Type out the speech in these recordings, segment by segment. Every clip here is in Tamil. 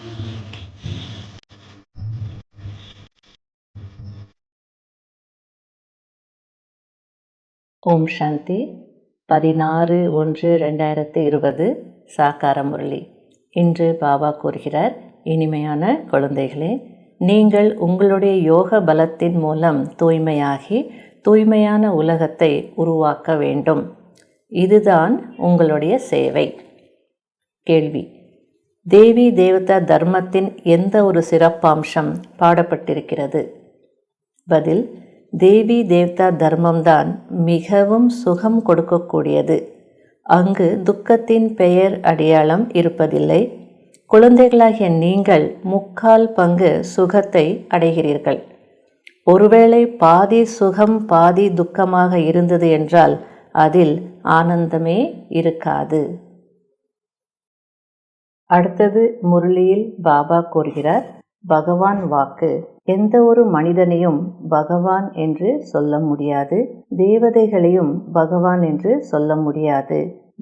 ஓம் சாந்தி. 16/1/2020 சாக்கார முரளி. இன்று பாபா கூறுகிறார், இனிமையான குழந்தைகளே, நீங்கள் உங்களுடைய யோக பலத்தின் மூலம் தூய்மையாகி தூய்மையான உலகத்தை உருவாக்க வேண்டும். இதுதான் உங்களுடைய சேவை. கேள்வி: தேவி தேவதா தர்மத்தின் எந்த ஒரு சிறப்பம்சம் பாடப்பட்டிருக்கிறது? பதில்: தேவி தேவதா தர்மம்தான் மிகவும் சுகம் கொடுக்கக்கூடியது. அங்கு துக்கத்தின் பெயர் அடையாளம் இருப்பதில்லை. குழந்தைகளாகிய நீங்கள் 3/4 பங்கு சுகத்தை அடைகிறீர்கள். ஒருவேளை பாதி சுகம் பாதி துக்கமாக இருந்தது என்றால் அதில் ஆனந்தமே இருக்காது. அடுத்தது முரளியில் பாபா கூறுகிறார், பகவான் வாக்கு: எந்த ஒரு மனிதனையும் பகவான் என்று சொல்ல முடியாது, தேவதைகளையும் பகவான் என்று சொல்ல முடியாது.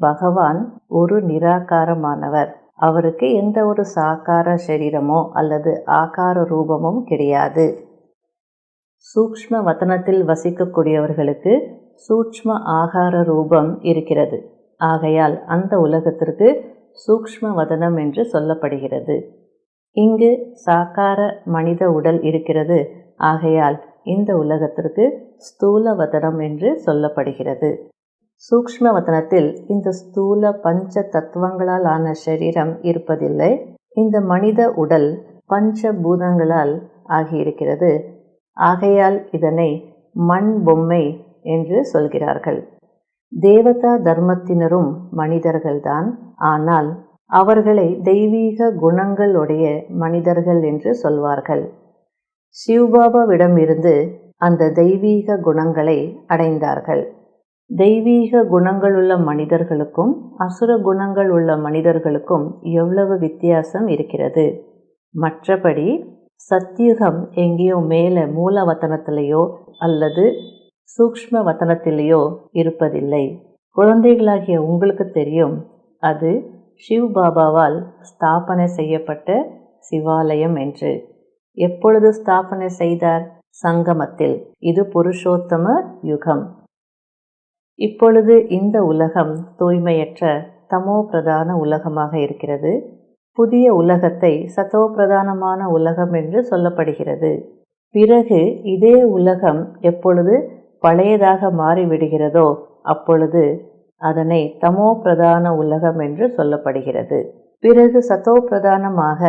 பகவான் ஒரு நிராகாரமானவர். அவருக்கு எந்த ஒரு சாக்கார சரீரமோ அல்லது ஆகார ரூபமும் கிடையாது. சூக்ஷ்ம வதனத்தில் வசிக்கக்கூடியவர்களுக்கு சூக்ஷ்ம ஆகார ரூபம் இருக்கிறது. ஆகையால் அந்த உலகத்திற்கு சூக்ஷ்ம வதனம் என்று சொல்லப்படுகிறது. இங்கு சாக்கார மனித உடல் இருக்கிறது. ஆகையால் இந்த உலகத்திற்கு ஸ்தூல வதனம் என்று சொல்லப்படுகிறது. சூக்ஷ்ம வதனத்தில் இந்த ஸ்தூல பஞ்ச தத்துவங்களால் ஆன சரீரம் இருப்பதில்லை. இந்த மனித உடல் பஞ்ச பூதங்களால் ஆகியிருக்கிறது. ஆகையால் இதனை மண் பொம்மை என்று சொல்கிறார்கள். தேவதா தர்மத்தினரும் மனிதர்கள்தான். ஆனால் அவர்களை தெய்வீக குணங்களுடைய மனிதர்கள் என்று சொல்வார்கள். சிவபாபாவிடமிருந்து அந்த தெய்வீக குணங்களை அடைந்தார்கள். தெய்வீக குணங்களுள்ள மனிதர்களுக்கும் அசுர குணங்கள் உள்ள மனிதர்களுக்கும் எவ்வளவு வித்தியாசம் இருக்கிறது. மற்றபடி சத்யுகம் எங்கேயோ மேலே மூலவத்தனத்திலேயோ அல்லது சூக்ஷ்ம வதனத்திலேயோ இருப்பதில்லை. குழந்தைகளாகிய உங்களுக்கு தெரியும், அது சிவபாபாவால் ஸ்தாபனை செய்யப்பட்ட சிவாலயம் என்று. எப்பொழுது ஸ்தாபனை செய்தார்? சங்கமத்தில். இது புருஷோத்தம யுகம். இப்பொழுது இந்த உலகம் தூய்மையற்ற தமோ பிரதான உலகமாக இருக்கிறது. புதிய உலகத்தை சத்தோ பிரதானமான உலகம் என்று சொல்லப்படுகிறது. பிறகு இதே உலகம் எப்பொழுது பழையதாக மாறிவிடுகிறதோ அப்பொழுது அதனை தமோ பிரதான உலகம் என்று சொல்லப்படுகிறது. பிறகு சத்தோ பிரதானமாக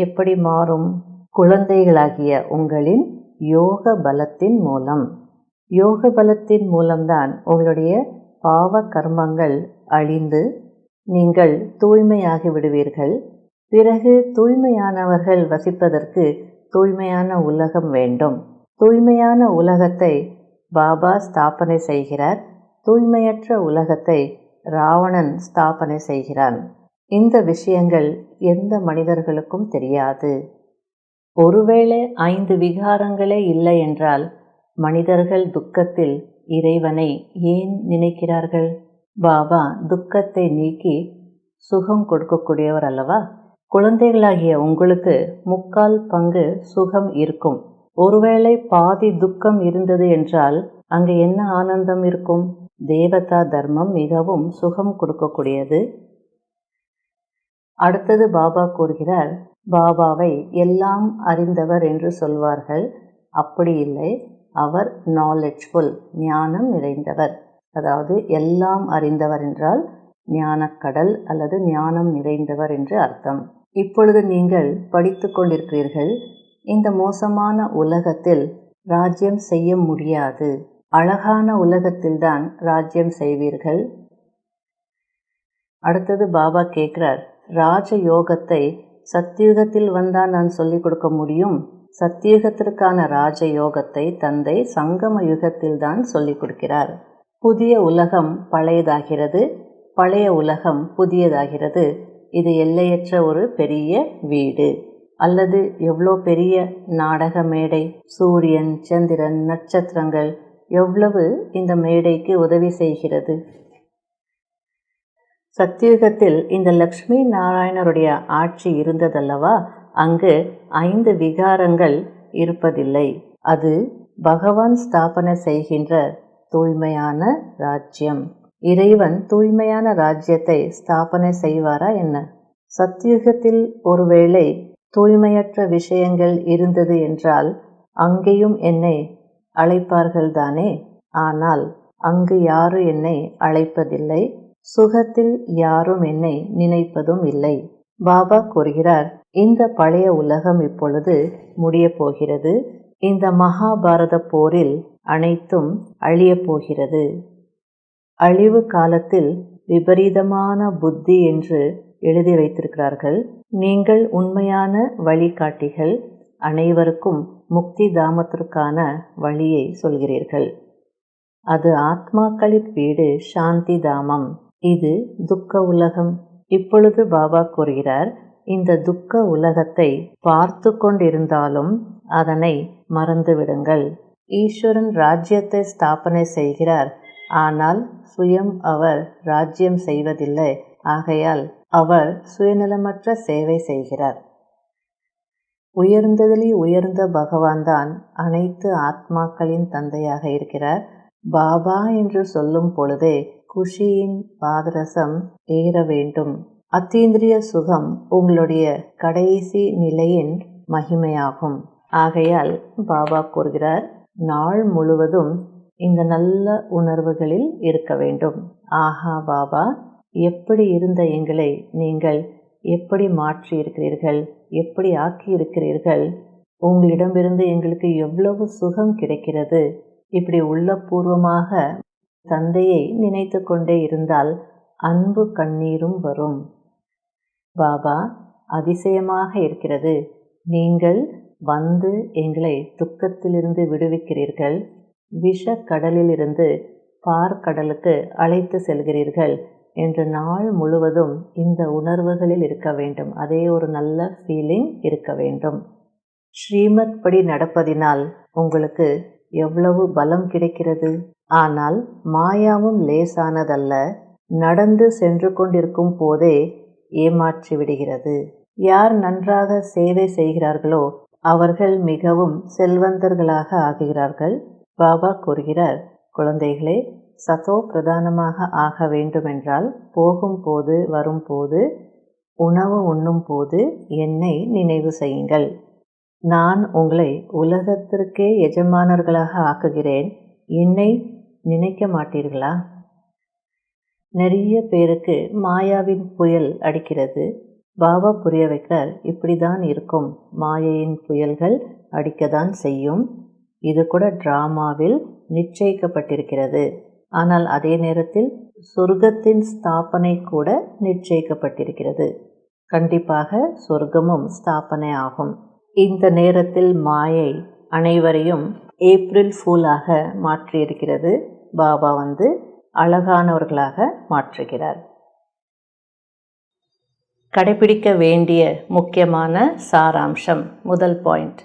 எப்படி மாறும்? குழந்தைகளாகிய உங்களின் யோக பலத்தின் மூலம். யோக பலத்தின் மூலம்தான் உங்களுடைய பாவ கர்மங்கள் அழிந்து நீங்கள் தூய்மையாகி விடுவீர்கள். பிறகு தூய்மையானவர்கள் வசிப்பதற்கு தூய்மையான உலகம் வேண்டும். தூய்மையான உலகத்தை பாபா ஸ்தாபனை செய்கிறார். தூய்மையற்ற உலகத்தை ராவணன் ஸ்தாபனை செய்கிறான். இந்த விஷயங்கள் எந்த மனிதர்களுக்கும் தெரியாது. ஒருவேளை 5 விகாரங்களே இல்லை என்றால் மனிதர்கள் துக்கத்தில் இறைவனை ஏன் நினைக்கிறார்கள்? பாபா துக்கத்தை நீக்கி சுகம் கொடுக்கக்கூடியவர் அல்லவா? குழந்தைகளாகிய உங்களுக்கு 3/4 பங்கு சுகம் இருக்கும். ஒருவேளை பாதி துக்கம் இருந்தது என்றால் அங்கு என்ன ஆனந்தம் இருக்கும்? தேவதா தர்மம் மிகவும் சுகம் கொடுக்கக்கூடியது. அடுத்தது பாபா கூறுகிறார், பாபாவை எல்லாம் அறிந்தவர் என்று சொல்வார்கள். அப்படி இல்லை, அவர் நாலெட்ஜ்ஃபுல், ஞானம் நிறைந்தவர். அதாவது எல்லாம் அறிந்தவர் என்றால் ஞானக்கடல் அல்லது ஞானம் நிறைந்தவர் என்று அர்த்தம். இப்பொழுது நீங்கள் படித்து கொண்டிருக்கிறீர்கள், இந்த மோசமான உலகத்தில் ராஜ்யம் செய்ய முடியாது. அழகான உலகத்தில்தான் ராஜ்யம் செய்வீர்கள். அடுத்தது பாபா கேட்கிறார், ராஜ யோகத்தை சத்தியுகத்தில் வந்தால் நான் சொல்லிக் கொடுக்க முடியும். சத்தியுகத்திற்கான ராஜ யோகத்தை தந்தை சங்கம யுகத்தில் தான் சொல்லிக் கொடுக்கிறார். புதிய உலகம் பழையதாகிறது, பழைய உலகம் புதியதாகிறது. இது எல்லையற்ற ஒரு பெரிய வீடு அல்லது எவ்வளோ பெரிய நாடக மேடை. சூரியன், சந்திரன், நட்சத்திரங்கள் எவ்வளவு இந்த மேடைக்கு உதவி செய்கிறது. சத்தியுகத்தில் இந்த லக்ஷ்மி நாராயணருடைய ஆட்சி இருந்ததல்லவா? அங்கு 5 விகாரங்கள் இருப்பதில்லை. அது பகவான் ஸ்தாபனை செய்கின்ற தூய்மையான ராஜ்யம். இறைவன் தூய்மையான ராஜ்யத்தை ஸ்தாபனை செய்வாரா என்ன? சத்யுகத்தில் ஒருவேளை தூய்மையற்ற விஷயங்கள் இருந்தது என்றால் அங்கேயும் என்னை அழைப்பார்கள்தானே? ஆனால் அங்கு யாரும் என்னை அழைப்பதில்லை. சுகத்தில் யாரும் என்னை நினைப்பதும் இல்லை. பாபா கூறுகிறார், இந்த பழைய உலகம் இப்பொழுது முடியப் போகிறது. இந்த மகாபாரத போரில் அனைத்தும் அழியப் போகிறது. அழிவு காலத்தில் விபரீதமான புத்தி என்று எழுதி வைத்திருக்கிறார்கள். நீங்கள் உண்மையான வழிகாட்டிகள், அனைவருக்கும் முக்தி தாமத்திற்கான வழியை சொல்கிறீர்கள். அது ஆத்மாக்களின் வீடு, சாந்தி தாமம். இது துக்க உலகம். இப்பொழுது பாபா கூறுகிறார், இந்த துக்க உலகத்தை பார்த்து கொண்டிருந்தாலும் அதனை மறந்துவிடுங்கள். ஈஸ்வரன் ராஜ்யத்தை ஸ்தாபனை செய்கிறார், ஆனால் சுயம் அவர் ராஜ்யம் செய்வதில்லை. ஆகையால் அவர் சுயநலமற்ற சேவை செய்கிறார். உயர்ந்ததிலே உயர்ந்த பகவான் தான் அனைத்து ஆத்மாக்களின் தந்தையாக இருக்கிறார். பாபா என்று சொல்லும் பொழுதே குஷியின் பாதரசம் ஏற வேண்டும். அத்தீந்திரிய சுகம் உங்களுடைய கடைசி நிலையின் மகிமையாகும். ஆகையால் பாபா கூறுகிறார், நாள் முழுவதும் இந்த நல்ல உணர்வுகளில் இருக்க வேண்டும். ஆஹா பாபா, எப்படி இருந்த எங்களை நீங்கள் எப்படி மாற்றி இருக்கிறீர்கள், எப்படி ஆக்கி இருக்கிறீர்கள். உங்களிடமிருந்து எங்களுக்கு எவ்வளவு சுகம் கிடைக்கிறது. இப்படி உள்ளபூர்வமாக தந்தையை நினைத்து கொண்டே இருந்தால் அன்பு கண்ணீரும் வரும். பாபா, அதிசயமாக இருக்கிறது. நீங்கள் வந்து எங்களை துக்கத்திலிருந்து விடுவிக்கிறீர்கள். விஷ கடலிலிருந்து பார்க்கடலுக்கு அழைத்து செல்கிறீர்கள் என்று நாள் முழுவதும் இந்த உணர்வுகளில் இருக்க வேண்டும். அதே ஒரு நல்ல ஃபீலிங் இருக்க வேண்டும். ஸ்ரீமத் படி நடப்பதினால் உங்களுக்கு எவ்வளவு பலம் கிடைக்கிறது. ஆனால் மாயாவும் லேசானதல்ல. நடந்து சென்று கொண்டிருக்கும் போதே ஏமாற்றி விடுகிறது. யார் நன்றாக சேவை செய்கிறார்களோ அவர்கள் மிகவும் செல்வந்தர்களாக ஆகுகிறார்கள். பாபா கூறுகிறார், குழந்தைகளே, சதோ பிரதானமாக ஆக வேண்டுமென்றால் போகும்போது வரும்போது உணவு உண்ணும் போது என்னை நினைவு செய்யுங்கள். நான் உங்களை உலகத்திற்கே எஜமானர்களாக ஆக்குகிறேன். என்னை நினைக்க மாட்டீர்களா? நிறைய பேருக்கு மாயாவின் புயல் அடிக்கிறது. பாபா புரிய வைக்கிறார், இப்படிதான் இருக்கும். மாயையின் புயல்கள் அடிக்கத்தான் செய்யும். இது கூட டிராமாவில் நிச்சயிக்கப்பட்டிருக்கிறது. ஆனால் அதே நேரத்தில் சொர்க்கத்தின் ஸ்தாபனை கூட நிச்சயிக்கப்பட்டிருக்கிறது. கண்டிப்பாக சொர்க்கமும் ஸ்தாபனை ஆகும். இந்த நேரத்தில் மாயை அனைவரையும் ஏப்ரல் ஃபூலாக மாற்றியிருக்கிறது. பாபா வந்து அழகானவர்களாக மாற்றுகிறார். கடைபிடிக்க வேண்டிய முக்கியமான சாராம்சம். முதல் பாயிண்ட்,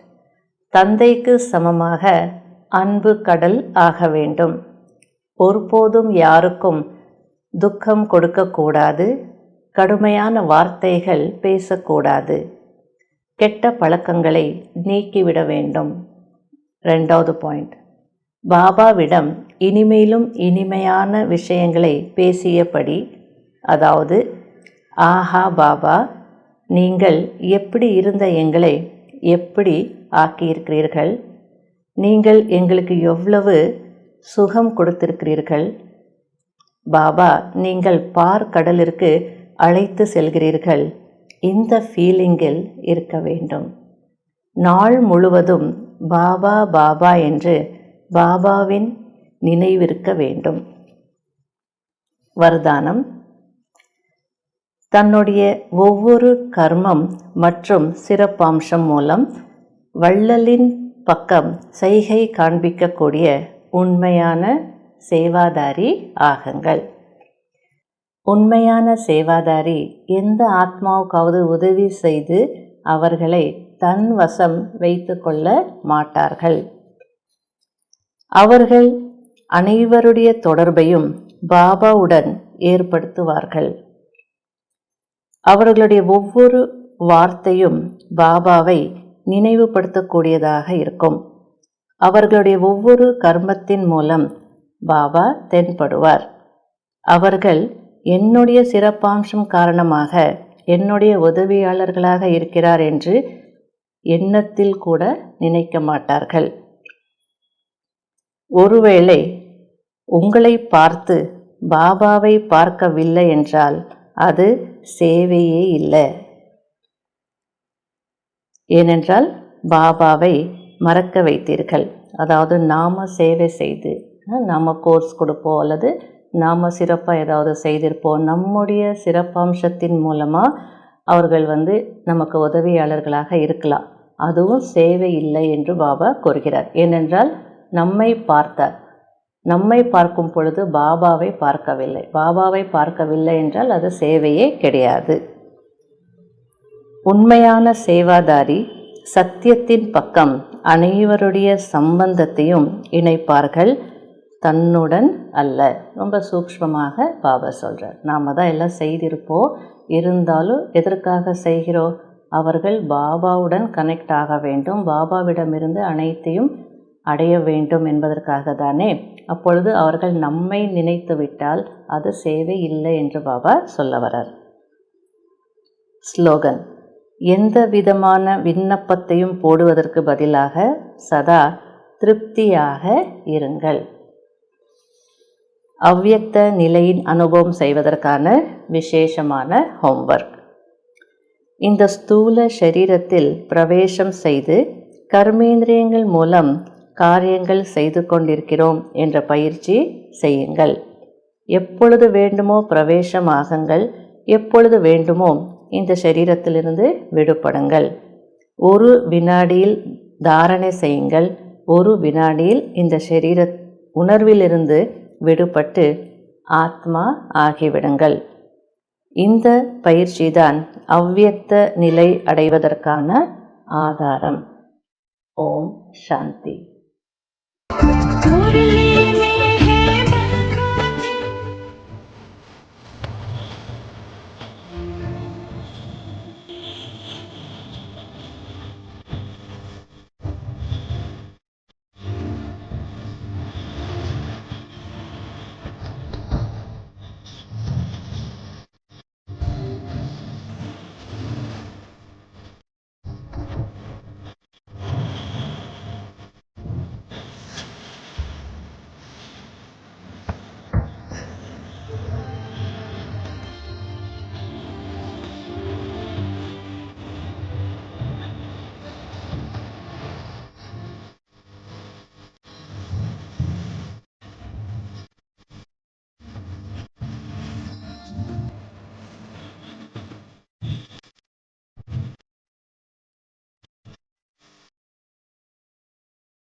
தந்தைக்கு சமமாக அன்பு கடல் ஆக வேண்டும். ஒருபோதும் யாருக்கும் துக்கம் கொடுக்கக்கூடாது. கடுமையான வார்த்தைகள் பேசக்கூடாது. கெட்ட பழக்கங்களை நீக்கிவிட வேண்டும். 2வது பாயிண்ட், பாபாவிடம் இனிமேலும் இனிமையான விஷயங்களை பேசியபடி, அதாவது ஆஹா பாபா, நீங்கள் எப்படி இருந்த எங்களை எப்படி ஆக்கியிருக்கிறீர்கள். நீங்கள் எங்களுக்கு எவ்வளவு சுகம் கொடுத்திருக்கிறீர்கள். பாபா, நீங்கள் பார்க்கடலிற்கு அழைத்து செல்கிறீர்கள். இந்த ஃபீலிங்கில் இருக்க வேண்டும். நாள் முழுவதும் பாபா பாபா என்று பாபாவின் நினைவிருக்க வேண்டும். வரதானம், தன்னுடைய ஒவ்வொரு கர்மம் மற்றும் சிறப்பம்சம் மூலம் வள்ளலின் பக்கம் சைகை காண்பிக்கக்கூடிய உண்மையான சேவாதாரி ஆகுங்கள். உண்மையான சேவாதாரி எந்த ஆத்மாவுக்காவது உதவி செய்து அவர்களை தன் வசம் வைத்து கொள்ள மாட்டார்கள். அவர்கள் அனைவருடைய தொடர்பையும் பாபாவுடன் ஏற்படுத்துவார்கள். அவர்களுடைய ஒவ்வொரு வார்த்தையும் பாபாவை நினைவுபடுத்தக்கூடியதாக இருக்கும். அவர்களுடைய ஒவ்வொரு கர்மத்தின் மூலம் பாபா தென்படுவார். அவர்கள் என்னுடைய சிறப்பாம்சம் காரணமாக என்னுடைய உதவியாளர்களாக இருக்கிறார் என்று எண்ணத்தில் கூட நினைக்க மாட்டார்கள். ஒருவேளை உங்களை பார்த்து பாபாவை பார்க்கவில்லை என்றால் அது சேவையே இல்லை. ஏனென்றால் பாபாவை மறக்க வைத்தீர்கள். அதாவது நாம சேவை செய்து நாம கோர்ஸ் கொடுப்போம் அல்லது நாம் சிறப்பாக ஏதாவது செய்திருப்போம். நம்முடைய சிறப்பம்சத்தின் மூலமாக அவர்கள் நமக்கு உதவியாளர்களாக இருக்கலாம். அதுவும் சேவை இல்லை என்று பாபா கூறுகிறார். ஏனென்றால் நம்மை பார்த்தார். நம்மை பார்க்கும் பொழுது பாபாவை பார்க்கவில்லை. பாபாவை பார்க்கவில்லை என்றால் அது சேவையே கிடையாது. உண்மையான சேவாதாரி சத்தியத்தின் பக்கம் அனைவருடைய சம்பந்தத்தையும் இணைப்பார்கள், தன்னுடன் அல்ல. ரொம்ப சூக்ஷ்மமாக பாபா சொல்கிறார். நாம் தான் எல்லாம் செய்திருப்போம், இருந்தாலும் எதற்காக செய்கிறோம்? அவர்கள் பாபாவுடன் கனெக்ட் ஆக வேண்டும், பாபாவிடமிருந்து அனைத்தையும் அடைய வேண்டும் என்பதற்காக தானே. அப்பொழுது அவர்கள் நம்மை நினைத்து விட்டால் அது சேவை இல்லை என்று பாபா சொல்ல வரார். ஸ்லோகன்: எந்த விதமான விண்ணப்பத்தையும் போடுவதற்கு பதிலாக சதா திருப்தியாக இருங்கள். அவ்யக்த நிலையின் அனுபவம் செய்வதற்கான விசேஷமான ஹோம்வொர்க். இந்த ஸ்தூல சரீரத்தில் பிரவேசம் செய்து கர்மேந்திரியங்கள் மூலம் காரியங்கள் செய்து கொண்டிருக்கிறோம் என்ற பயிற்சி செய்யுங்கள். எப்பொழுது வேண்டுமோ பிரவேசமாகுங்கள், எப்பொழுது வேண்டுமோ இந்த சரீரத்திலிருந்து விடுபடுங்கள். ஒரு வினாடியில் தாரணை செய்யுங்கள், ஒரு வினாடியில் இந்த சரீர உணர்விலிருந்து விடுபட்டு ஆத்மா ஆகிவிடுங்கள். இந்த பயிற்சிதான் அவ்யக்த நிலை அடைவதற்கான ஆதாரம். ஓம் சாந்தி.